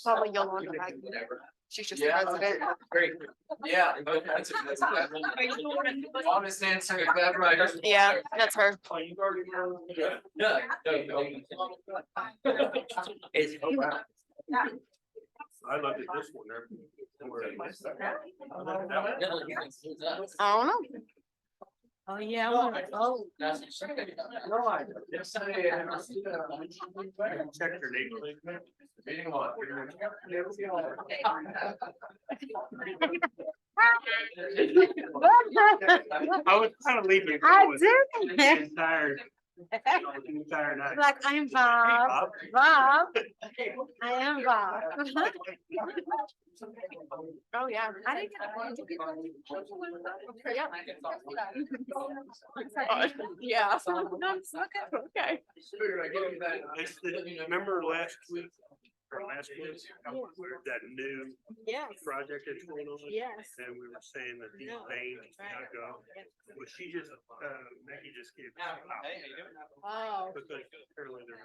Probably Yolanda. She's just president. Great. Yeah. Honest answer, is that right? Yeah, that's her. Yeah. I looked at this one there. I don't know. Oh, yeah. Oh. Check your name. Meeting on. I was kind of leaving. I did. did. Tired. Tired. Like, I'm Bob. Bob. I am Bob. Oh, yeah. I didn't yeah. Okay. Remember last week? Or last week, that new project that's going on? Yes. And we were saying that these veins not go. Well, she just, Maggie just gave. Oh. Because apparently they're.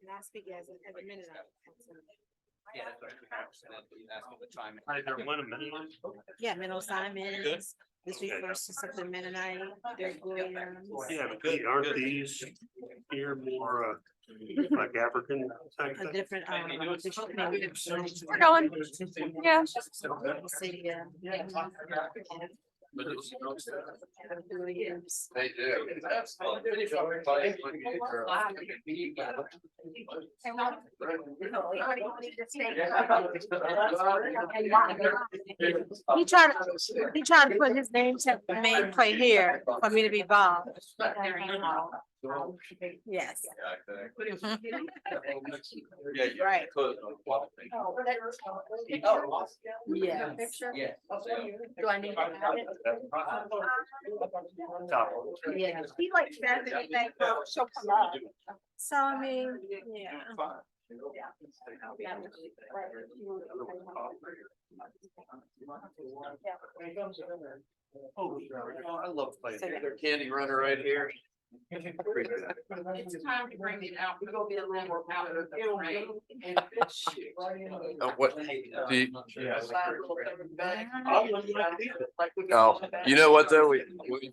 Last week, as a minute. Yeah, Menno Simons. This week versus something Mennonite. They're Williams. Yeah, because aren't these here more like African type? A different, We're going. Yeah. City, Williams. They do. He tried to put his name to main play here for me to be Bob. Yes. Right. Yeah. Do I need to have it? Yeah. He like said that she'll come up. So I mean, yeah. Oh, I love playing. Their candy runner right here. It's time to bring it out. We're gonna be a little more powder. What? Oh, you know what though? We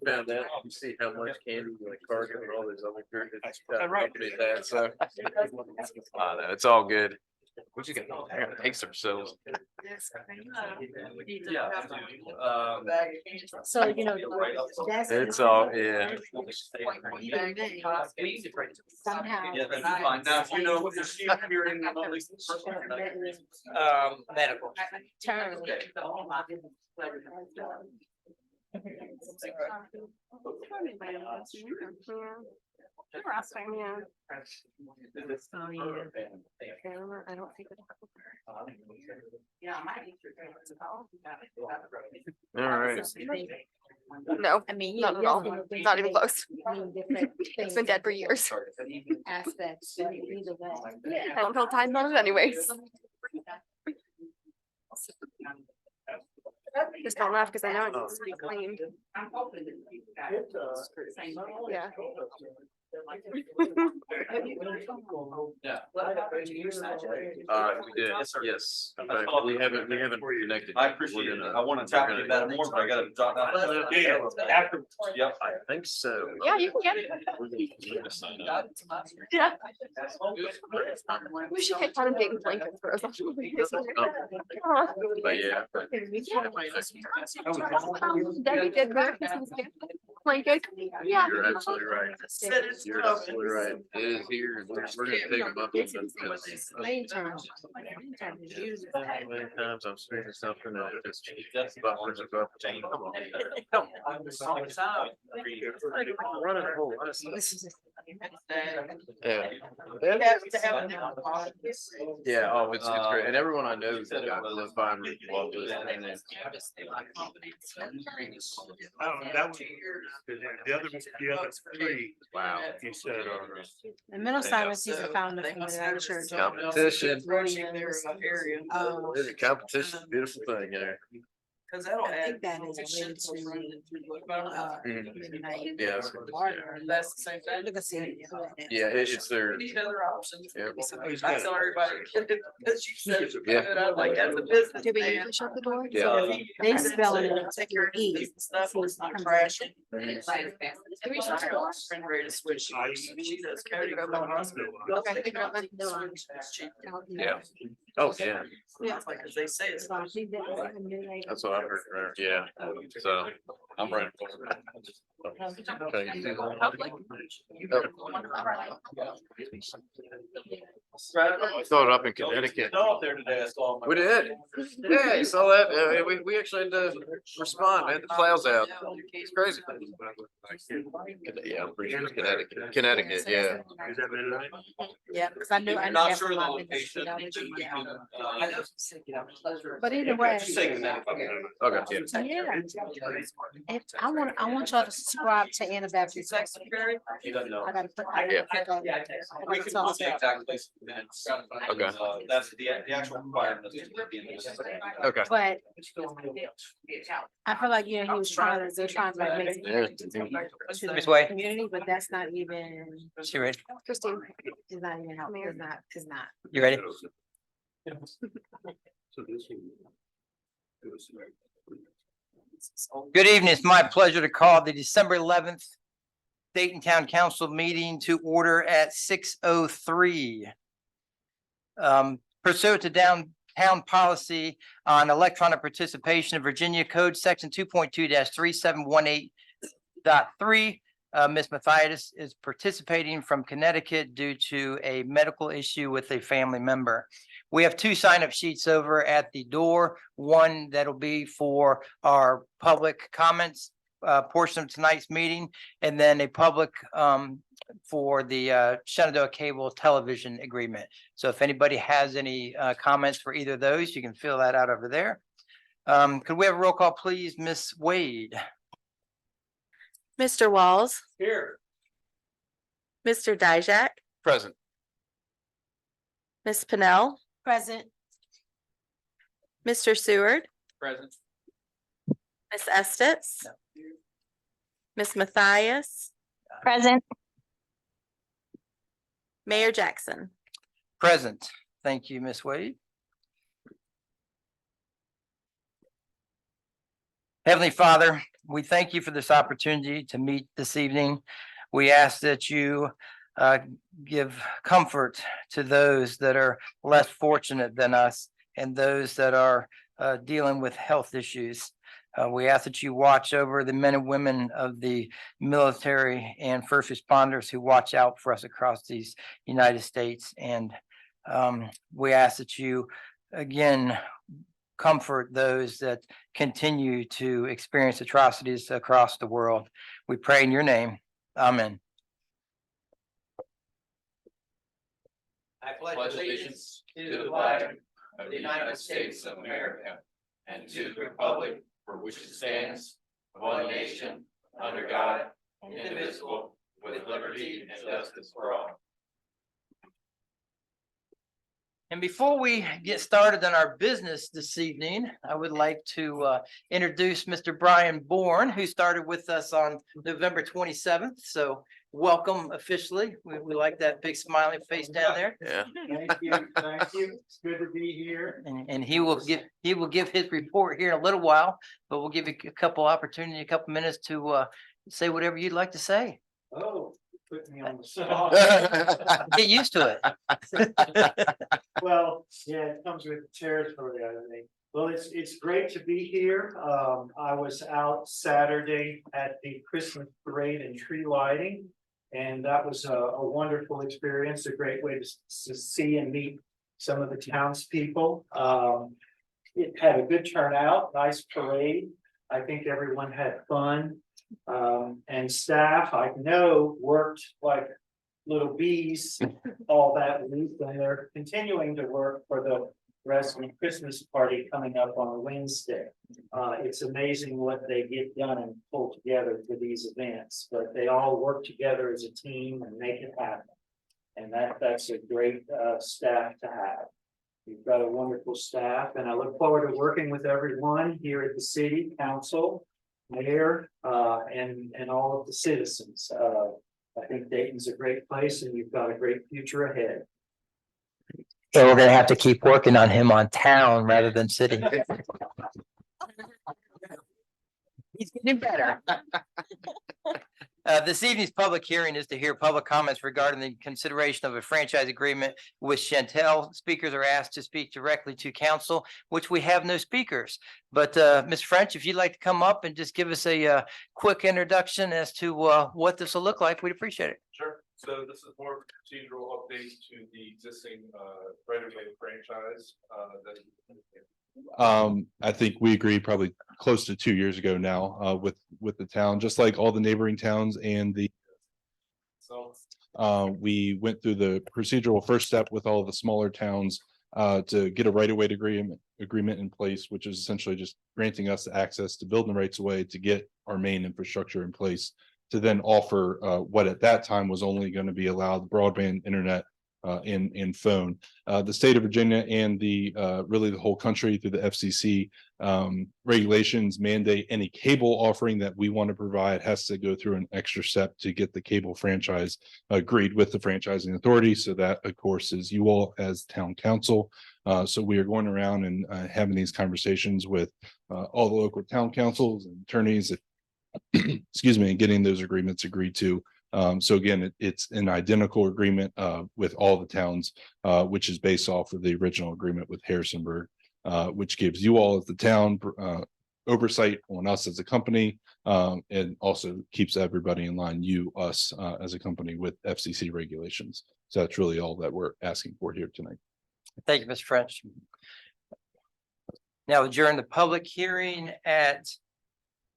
found out, you see how much candy like Target and all these other companies have, so. I know, it's all good. We just gotta taste ourselves. So, you know, that's. It's all, yeah. Somehow. Now, you know, is she hearing medical? Turn. Interesting, yeah. Oh, yeah. I don't think. Yeah. All right. No, I mean, not at all. Not even close. It's been dead for years. Aspects, but either way. I don't feel time on it anyways. Just don't laugh because I know it needs to be cleaned. Yeah. We did, yes. Okay, we haven't connected. I appreciate it. I want to talk to you about it more, but I gotta jot down. Yeah, after. Yep. I think so. Yeah, you can get it. Yeah. We should get kind of Dayton blankets for us. But yeah. Debbie did her Christmas gift blanket. Yeah. You're absolutely right. You're absolutely right. It is here. We're gonna take them up. Main term. Many times I'm saying something and it's just buffers and buffers. Come on. Running a whole lot of stuff. Yeah. Yeah, oh, it's great, and everyone I know that got live by me love this. That was, the other three. Wow. You said are. And Middle Simons, he's a founder from the church. Competition. Williams. There's a competition, beautiful thing, you know. Cause that'll I add. think that is related to. Midnight Yeah. Water. That's the same thing. Look at see. Yeah, it's their, We need other options. yeah. I tell everybody, because you said it's Yeah. good, I'm like, that's a business. Did we man. shut the door? Yeah. They spell it Take your keys and stuff, so it's not crashing. Mhm. Friend ready to switch. She does coding up on hospital. Okay. Yeah. Oh, yeah, Yeah. Like, cause they say it's. that's what I've heard, yeah, so I'm ready. Okay, you do that. I thought up in Connecticut. Up there today, I saw. We did. Yeah, you saw that? We actually had to respond, had the clouds out. It's crazy. Yeah, I'm pretty sure it's Connecticut, yeah. Is that midnight? Yeah, because I knew. I I'm knew not that sure from the my location. methodology, yeah. I know. But either way. Just saying that. Okay, yeah. Yeah. If I want y'all to subscribe to Anabaptist. He doesn't know. I gotta put. Yeah. We can put the exact place in minutes. Okay. That's the actual requirement. is to be in this. Okay. But I feel like, you know, he was trying to, they're trying to like make. Yeah. To the Miss White. community, but that's not even, She ready? Christine, is not even helping, is not. You ready? Good evening. It's my pleasure to call the December 11th Dayton Town Council meeting to order at 6:03. Pursuant to downtown policy on electronic participation of Virginia Code Section 2.2-3718.3, Ms. Mathias is participating from Connecticut due to a medical issue with a family member. We have two sign-up sheets over at the door, one that'll be for our public comments portion of tonight's meeting, and then a public for the Shenandoah Cable Television Agreement. So if anybody has any comments for either of those, you can fill that out over there. Could we have a roll call, please, Ms. Wade? Mr. Walls, Here. Mr. Dijak, Present. Ms. Pennell, Present. Mr. Seward, Present. Ms. Estes, Ms. Mathias, Present. Mayor Jackson. Present. Thank you, Ms. Wade. Heavenly Father, we thank you for this opportunity to meet this evening. We ask that you give comfort to those that are less fortunate than us and those that are dealing with health issues. We ask that you watch over the men and women of the military and first responders who watch out for us across these United States. And we ask that you, again, comfort those that continue to experience atrocities across the world. We pray in your name. Amen. I pledge allegiance to the flag of the United States of America and to the republic for which it stands, one nation, under God, indivisible, with liberty and justice for all. And before we get started on our business this evening, I would like to introduce Mr. Brian Bourne, who started with us on November 27th. So welcome officially. We like that big smiling face down there. Yeah. Thank you, thank you. It's good to be here. And he will give his report here in a little while, but we'll give you a couple minutes to say whatever you'd like to say. Oh, put me on the spot. Get used to it. Well, yeah, it comes with the territory, I think. Well, it's great to be here. I was out Saturday at the Christmas parade and tree lighting. And that was a wonderful experience, a great way to see and meet some of the townspeople. It had a good turnout, nice parade. I think everyone had fun. And staff, I know, worked like little bees, all that week, and they're continuing to work for the Wrestling Christmas party coming up on Wednesday. It's amazing what they get done and pull together for these events, but they all work together as a team and make it happen. And that's a great staff to have. You've got a wonderful staff, and I look forward to working with everyone here at the city council, mayor, and all of the citizens. I think Dayton's a great place, and you've got a great future ahead. So we're gonna have to keep working on him on town rather than city. He's getting better. This evening's public hearing is to hear public comments regarding the consideration of a franchise agreement with Chantel. Speakers are asked to speak directly to council, which we have no speakers. But Ms. French, if you'd like to come up and just give us a quick introduction as to what this will look like, we'd appreciate it. Sure. So this is more of a procedural update to the existing right-of-way franchise that. I think we agreed probably close to 2 years ago now with the town, just like all the neighboring towns and the. So We went through the procedural first step with all the smaller towns to get a right-of-way agreement in place, which is essentially just granting us access to building the rights of way to get our main infrastructure in place, to then offer what at that time was only going to be allowed broadband internet in phone. The state of Virginia and the really the whole country through the FCC regulations mandate any cable offering that we want to provide has to go through an extra step to get the cable franchise agreed with the franchising authority. So that, of course, is you all as town council. So we are going around and having these conversations with all the local town councils and attorneys, excuse me, and getting those agreements agreed to. So again, it's an identical agreement with all the towns, which is based off of the original agreement with Harrisonburg, which gives you all as the town oversight on us as a company, and also keeps everybody in line, us as a company, with FCC regulations. So that's really all that we're asking for here tonight. Thank you, Mr. French. Now adjourn the public hearing at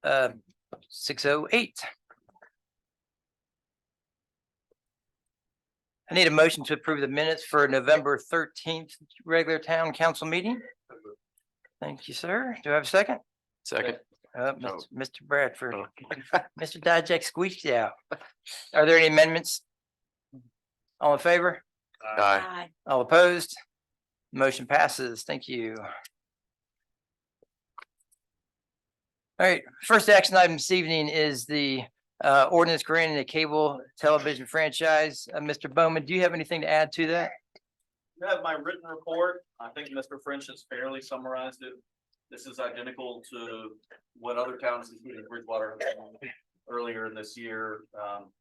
6:08. I need a motion to approve the minutes for November 13th regular town council meeting. Thank you, sir. Do I have a second? Second. Mr. Bradford. Mr. Dijak squeaked out. Are there any amendments? All in favor? Aye. All opposed? Motion passes. Thank you. All right, first action item this evening is the ordinance granting a cable television franchise. Mr. Bowman, do you have anything to add to that? You have my written report. I think Mr. French has fairly summarized it. This is identical to what other towns, including Bridgewater, have done earlier this year.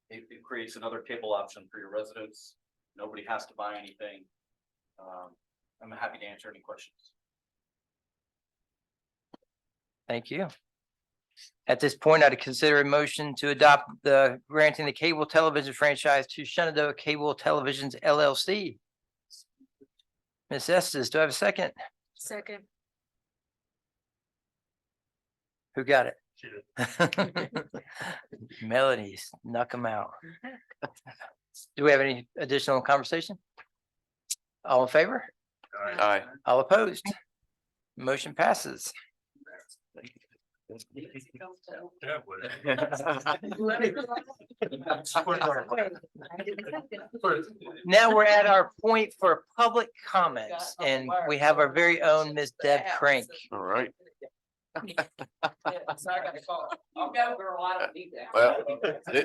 It creates another cable option for your residents. Nobody has to buy anything. I'm happy to answer any questions. Thank you. At this point, I'd consider a motion to adopt the granting the cable television franchise to Shenandoah Cable Televisions LLC. Ms. Estes, do I have a second? Second. Who got it? Melody, knock them out. Do we have any additional conversation? All in favor? Aye. All opposed? Motion passes. Yeah, well. Now we're at our point for public comments, and we have our very own Ms. Deb Crank. All right. So I gotta call. I'll go, girl, I don't need that. Well,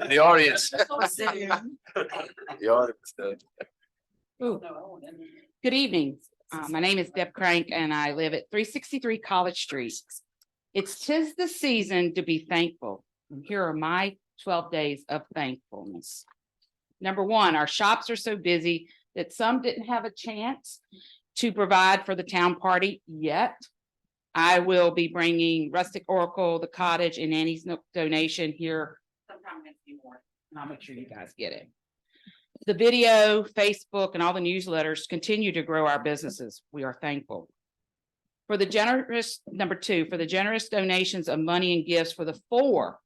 the audience. The audience does. Good evening. My name is Deb Crank and I live at 363 College Street. It's 'tis the season to be thankful. And here are my 12 days of thankfulness. Number one, our shops are so busy that some didn't have a chance to provide for the town party yet. I will be bringing Rustic Oracle, the Cottage, and Annie's Nook donation here sometime next morning, and I'll make sure you guys get it. The video, Facebook, and all the newsletters continue to grow our businesses. We are thankful. For the generous, number two, for the generous donations of money and gifts for the 4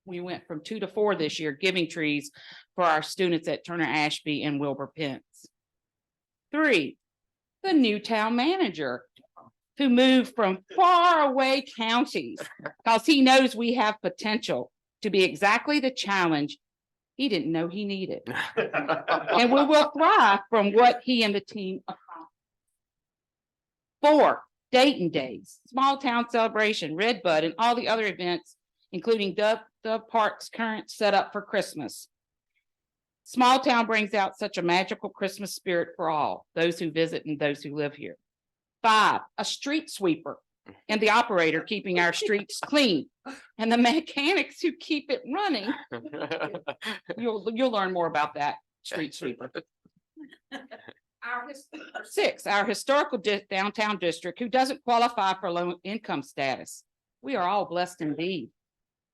We went from 2 to 4 this year, giving trees for our students at Turner Ashby and Wilbur Pence. 3, the new town manager who moved from far away counties because he knows we have potential to be exactly the challenge he didn't know he needed. And we will thrive from what he and the team accomplished. 4, Dayton Days, small town celebration, Redbud, and all the other events, including Dove Park's current setup for Christmas. Small town brings out such a magical Christmas spirit for all, those who visit and those who live here. 5, a street sweeper and the operator keeping our streets clean and the mechanics who keep it running. You'll learn more about that street sweeper. 6, our historical downtown district who doesn't qualify for low income status. We are all blessed indeed.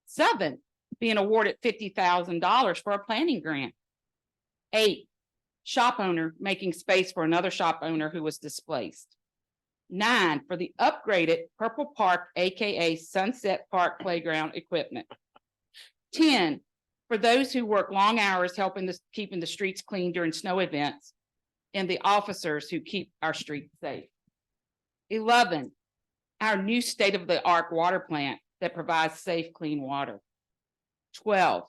7, being awarded $50,000 for a planning grant. 8, shop owner making space for another shop owner who was displaced. 9, for the upgraded Purple Park, AKA Sunset Park playground equipment. 10, for those who work long hours helping keeping the streets clean during snow events, and the officers who keep our streets safe. 11, our new state-of-the-art water plant that provides safe, clean water. 12,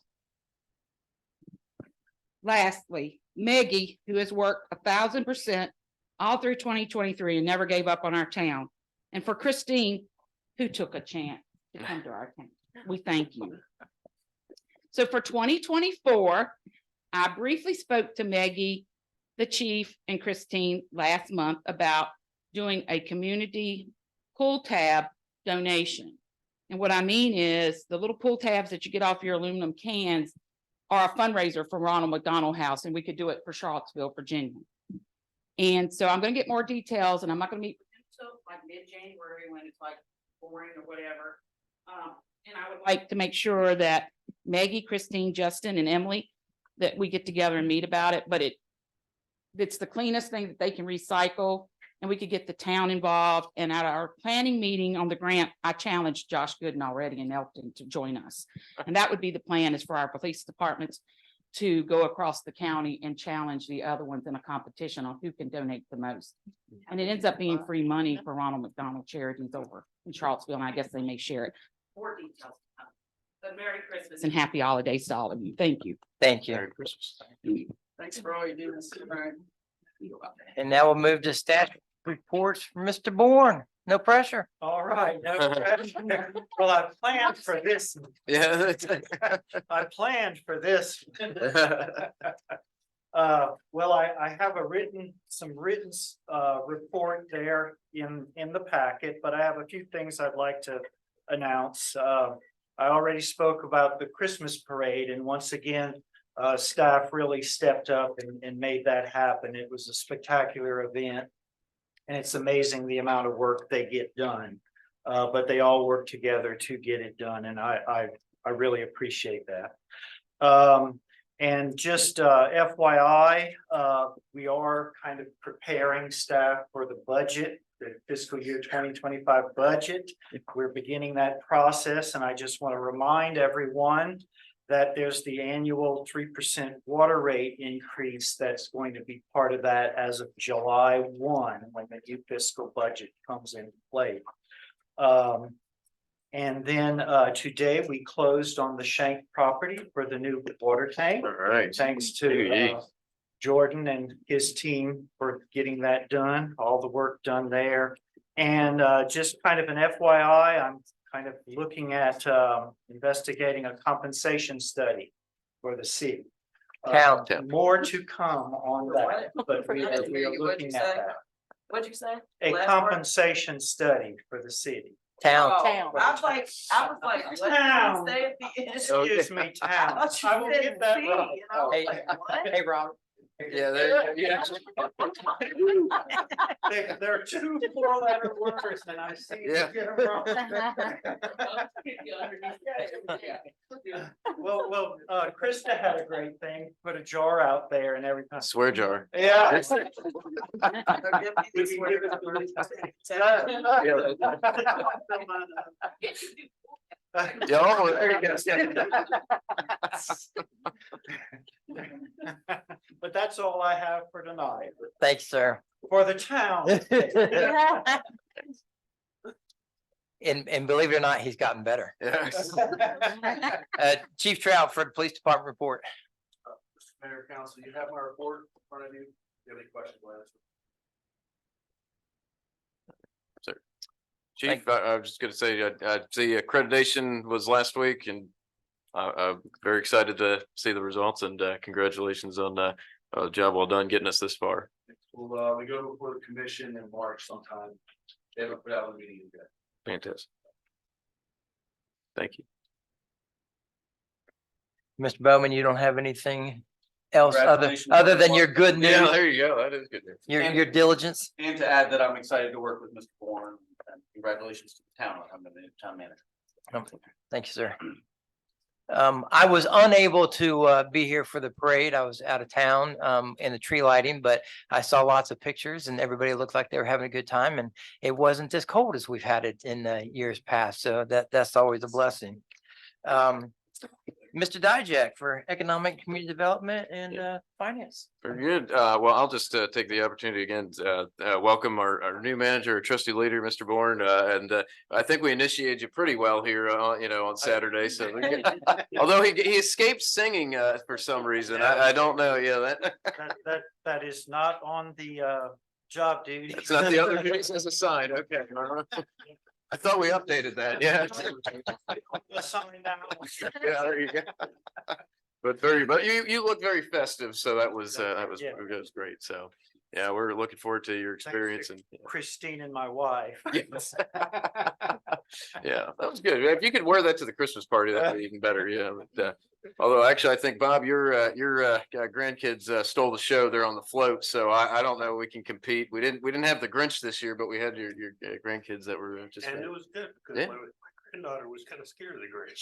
lastly, Maggie, who has worked 1,000% all through 2023 and never gave up on our town. And for Christine, who took a chance to come to our town. We thank you. So for 2024, I briefly spoke to Maggie, the chief, and Christine last month about doing a community pull tab donation. And what I mean is the little pull tabs that you get off your aluminum cans are a fundraiser for Ronald McDonald House, and we could do it for Charlottesville, Virginia. And so I'm going to get more details, and I'm not going to meet with them until like mid-January when it's like boring or whatever. And I would like to make sure that Maggie, Christine, Justin, and Emily, that we get together and meet about it. But it's the cleanest thing that they can recycle, and we could get the town involved. And at our planning meeting on the grant, I challenged Josh Gooden already in Elkton to join us. And that would be the plan, is for our police departments to go across the county and challenge the other ones in a competition on who can donate the most. And it ends up being free money for Ronald McDonald Charities over in Charlottesville, and I guess they may share it. More details. But Merry Christmas and Happy Holidays to all of you. Thank you. Thank you. Merry Christmas. Thanks for all you do, Mr. Ryan. And now we'll move to staff reports from Mr. Bourne. No pressure. All right, no pressure. Well, I planned for this. Yeah. I planned for this. Well, I have some written report there in the packet, but I have a few things I'd like to announce. I already spoke about the Christmas parade, and once again, staff really stepped up and made that happen. It was a spectacular event. And it's amazing the amount of work they get done, but they all work together to get it done, and I really appreciate that. And just FYI, we are kind of preparing staff for the budget, the fiscal year 2025 budget. We're beginning that process, and I just want to remind everyone that there's the annual 3% water rate increase that's going to be part of that as of July 1, when the new fiscal budget comes into play. And then today we closed on the Shank property for the new water tank. All right. Thanks to Jordan and his team for getting that done, all the work done there. And just kind of an FYI, I'm kind of looking at investigating a compensation study for the city. More to come on that, but we are looking at that. What'd you say? A compensation study for the city. Town. I was like, Town. what did you say at the end? Excuse me, town. I will get that right. Hey, Rob. Yeah, there, yeah. There are 2 4-letter words and I see. Yeah. Well, Krista had a great thing, put a jar out there and everything. Swear jar. Yeah. Yeah, oh, there you go. But that's all I have for tonight, Thanks, sir. for the town. And believe it or not, he's gotten better. Yes. Chief Trout for the police department report. Mayor, council, you have my report in front of you. If you have any questions, we'll answer. Chief, I was just gonna say, the accreditation was last week and I'm very excited to see the results and congratulations on a job well done getting us this far. Well, we go before the commission in March sometime. They haven't put out a meeting yet. Fantastic. Thank you. Mr. Bowman, you don't have anything else Congratulations other on than the your work. good Yeah, news, there you go. That is good news. your diligence? And to add that I'm excited to work with Mr. Bourne, and congratulations to the town, I'm the town manager. Thank you, sir. I was unable to be here for the parade. I was out of town in the tree lighting, but I saw lots of pictures and everybody looked like they were having a good time and it wasn't as cold as we've had it in years past. So that's always a blessing. Mr. Dijak for Economic Community Development and Finance. Very good. Well, I'll just take the opportunity again to welcome our new manager, trustee leader, Mr. Bourne. And I think we initiated you pretty well here, on Saturday. So although he escaped singing for some reason, I don't know. Yeah, That is not on the job duty. it's not the other case as a sign. Okay. I thought we updated that. Yeah. Sign now. Yeah, there you go. But you look very festive, so that was great. So yeah, we're looking forward to your experience and Christine and my wife. yes. Yeah, that was good. If you could wear that to the Christmas party, that'd be even better. Yeah. But, although actually, I think Bob, your grandkids stole the show. They're on the float, so I don't know. We can compete. We didn't have the Grinch this year, but we had your grandkids that were just. And it was good because Yeah. my granddaughter was kind of scared of the Grinch.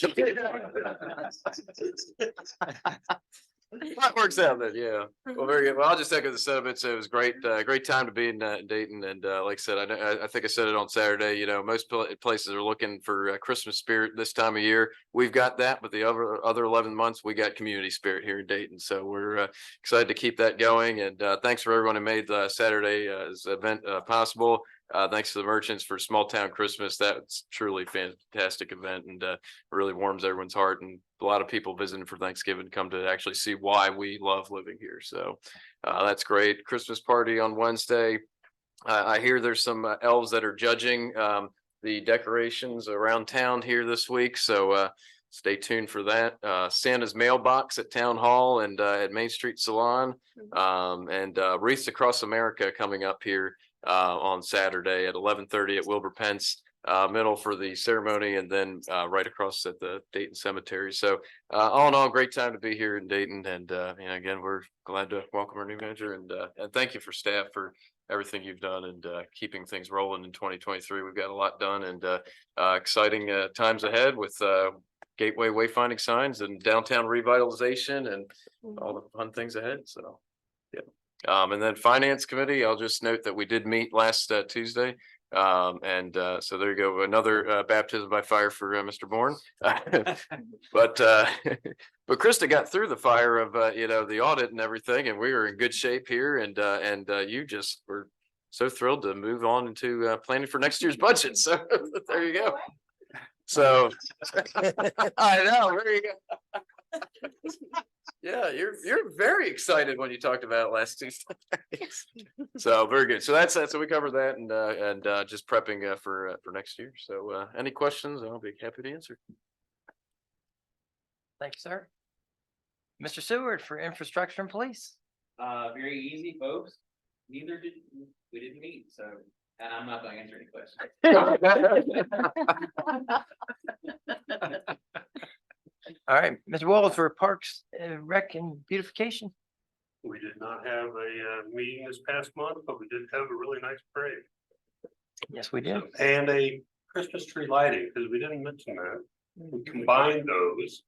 That works out then, yeah. Well, very good. Well, I'll just echo the sentiments. It was great, great time to be in Dayton. And like I said, I think I said it on Saturday, most places are looking for Christmas spirit this time of year. We've got that, but the other 11 months, we got community spirit here in Dayton. So we're excited to keep that going. And thanks for everyone who made Saturday's event possible. Thanks to the merchants for Small Town Christmas. That's truly a fantastic event and really warms everyone's heart. And a lot of people visiting for Thanksgiving come to actually see why we love living here. So that's great. Christmas party on Wednesday. I hear there's some elves that are judging the decorations around town here this week. So stay tuned for that. Santa's mailbox at Town Hall and at Main Street Salon and Wreaths Across America coming up here on Saturday at 11:30 at Wilbur Pence middle for the ceremony and then right across at the Dayton Cemetery. So all in all, great time to be here in Dayton. And again, we're glad to welcome our new manager and thank you for staff for everything you've done and keeping things rolling in 2023. We've got a lot done and exciting times ahead with gateway wayfinding signs and downtown revitalization and all the fun things ahead. So yeah. And then Finance Committee, I'll just note that we did meet last Tuesday. So there you go, another baptism by fire for Mr. Bourne. But Krista got through the fire of the audit and everything, and we were in good shape here. And you just were so thrilled to move on into planning for next year's budget. So there you go. So I know, there you go. Yeah, you're very excited when you talked about it last Tuesday. So very good. So that's so we covered that and just prepping for next year. So any questions, I'll be happy to answer. Thank you, sir. Mr. Seward for Infrastructure and Police. Very easy, folks. We didn't meet, so, and I'm not gonna answer any questions. All right, Mr. Walls for Parks, Rec and Beautification. We did not have a meeting this past month, but we did have a really nice parade. Yes, we did. And a Christmas tree lighting, because we didn't mention that. We combined those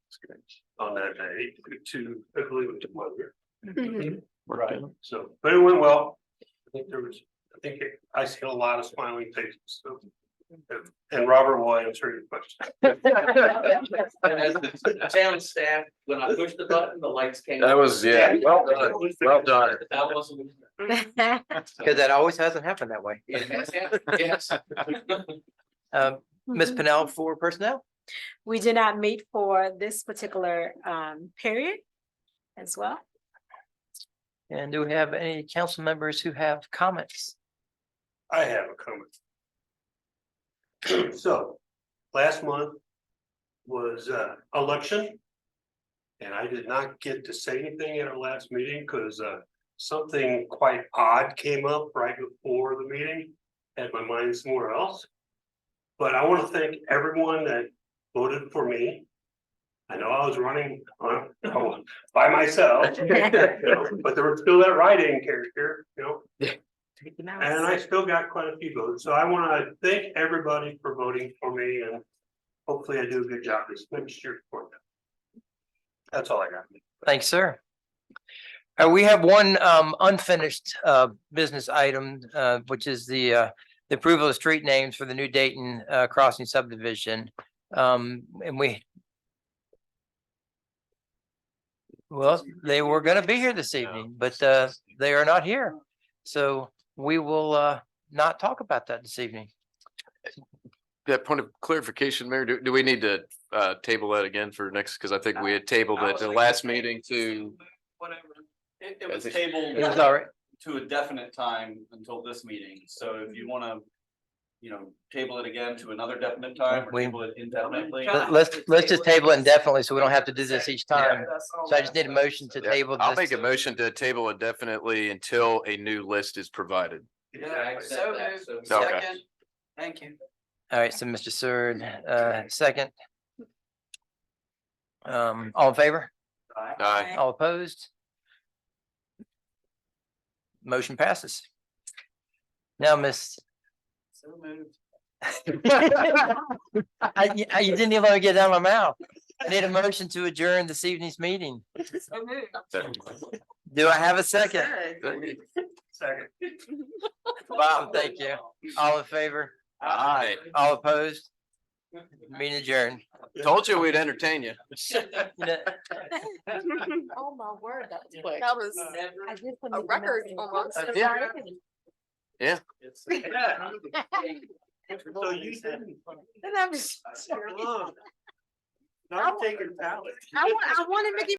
on that day to quickly with the weather. Right, so, but it went well. I think I see a lot of smiling faces, so And Robert will answer your question. As the town staff, when I pushed the button, the lights came. That on. was, yeah, well done, well done. That wasn't. Because that always hasn't happened that way. Yes. Ms. Pennell for personnel? We did not meet for this particular period as well. And do we have any council members who have comments? I have a comment. So, last month was election. And I did not get to say anything at our last meeting because something quite odd came up right before the meeting. Had my mind somewhere else. But I want to thank everyone that voted for me. I know I was running by myself, you know, but there was still that write-in character, you know. And I still got quite a few votes, so I want to thank everybody for voting for me, and hopefully I do a good job this next year for them. That's all I got. Thanks, sir. We have one unfinished business item, which is the approval of street names for the new Dayton crossing subdivision. And well, they were gonna be here this evening, but they are not here. So we will not talk about that this evening. That point of clarification, Mayor, do we need to table that again for next, because I think we had tabled it the last meeting to. Whatever. It was tabled. It was all right. To a definite time until this meeting, so if you wanna, you know, table it again to another definite time or We- table it indefinitely. Let's just table it indefinitely, so we don't have to do this each time. So I just need a motion to Yeah, table I'll this. make a motion to table indefinitely until a new list is provided. So moved. Okay. Second. Thank you. All right, so Mr. Seward, second. All in favor? Aye. All opposed? Motion passes. Now, Miss. So moved. You didn't even let me get it out of my mouth. I need a motion to adjourn this evening's meeting. So moved. Do I have a second? Second. Bob, thank you. All in favor? Aye. All opposed? Meeting adjourned. Told you we'd entertain you. Oh, my word, that was quick. That was A record almost. Yeah. So you didn't. And I'm just. Not taking talent. I wanted Mickey